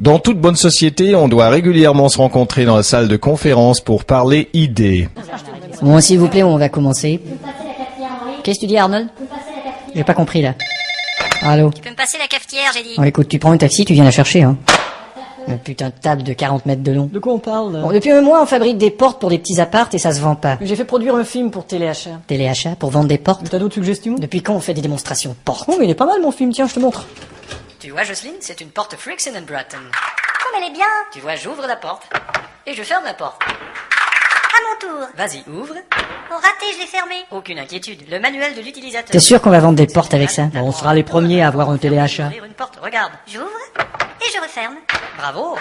Dans toute bonne société, on doit régulièrement se rencontrer dans la salle de conférence pour parler idées. Bon, s'il vous plaît, on va commencer. Qu'est-ce que tu dis, Arnold? J'ai pas compris, là. Allô? Tu peux me passer la cafetière, j'ai dit. Bon, écoute, tu prends un taxi, tu viens la chercher, hein. Une putain de table de 40 mètres de long. De quoi on parle là? Bon, depuis un mois, on fabrique des portes pour des petits apparts et ça se vend pas. J'ai fait produire un film pour Téléachat. Téléachat pour vendre des portes? T'as d'autres suggestions? Depuis quand on fait des démonstrations portes? Oh, mais il est pas mal mon film, tiens, je te montre. Tu vois, Jocelyne, c'est une porte Frickson & Bratton. Comme elle est bien. Tu vois, j'ouvre la porte et je ferme la porte. À mon tour. Vas-y, ouvre. Oh, raté, je l'ai fermé. Aucune inquiétude, le manuel de l'utilisateur. T'es sûr qu'on va vendre des portes avec ça? Bon, on sera les premiers à avoir un téléachat. Ouvrir une porte, regarde. J'ouvre et je referme. Bravo.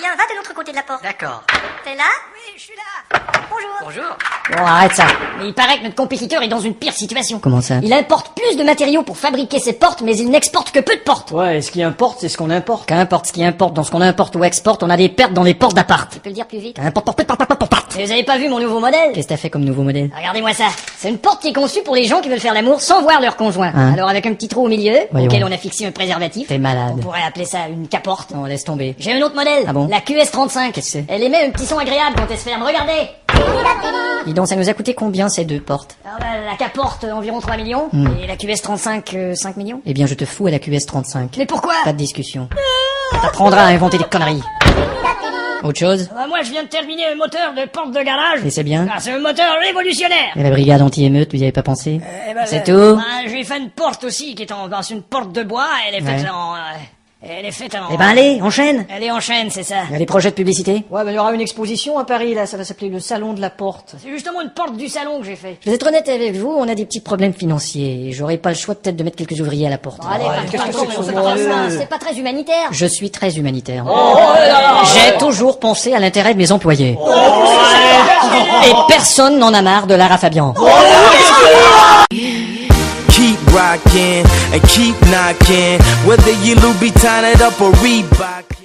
Tiens, va de l'autre côté de la porte. D'accord. T'es là? Oui, je suis là. Bonjour. Bonjour. Bon, arrête ça. Mais il paraît que notre compétiteur est dans une pire situation. Comment ça? Il importe plus de matériaux pour fabriquer ses portes, mais il n'exporte que peu de portes. Ouais, ce qui importe, c'est ce qu'on importe. Qu'importe ce qui importe dans ce qu'on importe ou exporte, on a des pertes dans les portes d'appart. Tu peux le dire plus vite? Mais vous avez pas vu mon nouveau modèle? Qu'est-ce que t'as fait comme nouveau modèle? Regardez-moi ça. C'est une porte qui est conçue pour les gens qui veulent faire l'amour sans voir leur conjoint. Hein? Alors avec un petit trou au milieu, Voyons. auquel on a fixé un préservatif. T'es malade. On pourrait appeler ça une caporte. Non, laisse tomber. J'ai un autre modèle. Ah bon? La QS35. Qu'est-ce que c'est? Elle émet un petit son agréable quand elle se ferme. Regardez. Dis donc, ça nous a coûté combien ces deux portes? Alors, la caporte, environ 3 millions. Et la QS35, 5 millions. Eh bien, je te fous à la QS35. Mais pourquoi? Pas de discussion. T'apprendras à inventer des conneries. Autre chose? Moi, je viens de terminer un moteur de porte de garage. Et c'est bien? Ah, c'est un moteur révolutionnaire. Et la brigade anti-émeute, vous y avez pas pensé? C'est tout? J'ai fait une porte aussi qui est c'est une porte de bois. Elle est faite Ouais. elle est faite en... Eh ben allez, enchaîne! Elle est en chaîne, c'est ça. Il y a des projets de publicité? Ouais, ben il y aura une exposition à Paris, là, ça va s'appeler le Salon de la Porte. C'est justement une porte du salon que j'ai fait. Je vais être honnête avec vous, on a des petits problèmes financiers, et j'aurai pas le choix peut-être de mettre quelques ouvriers à la porte. Allez, qu'est-ce que c'est que ce c'est pas très humanitaire. Je suis très humanitaire. J'ai toujours pensé à l'intérêt de mes employés. Et personne n'en a marre de Lara Fabian. Keep rocking and keep knocking, whether you Louboutin it up or Reebok.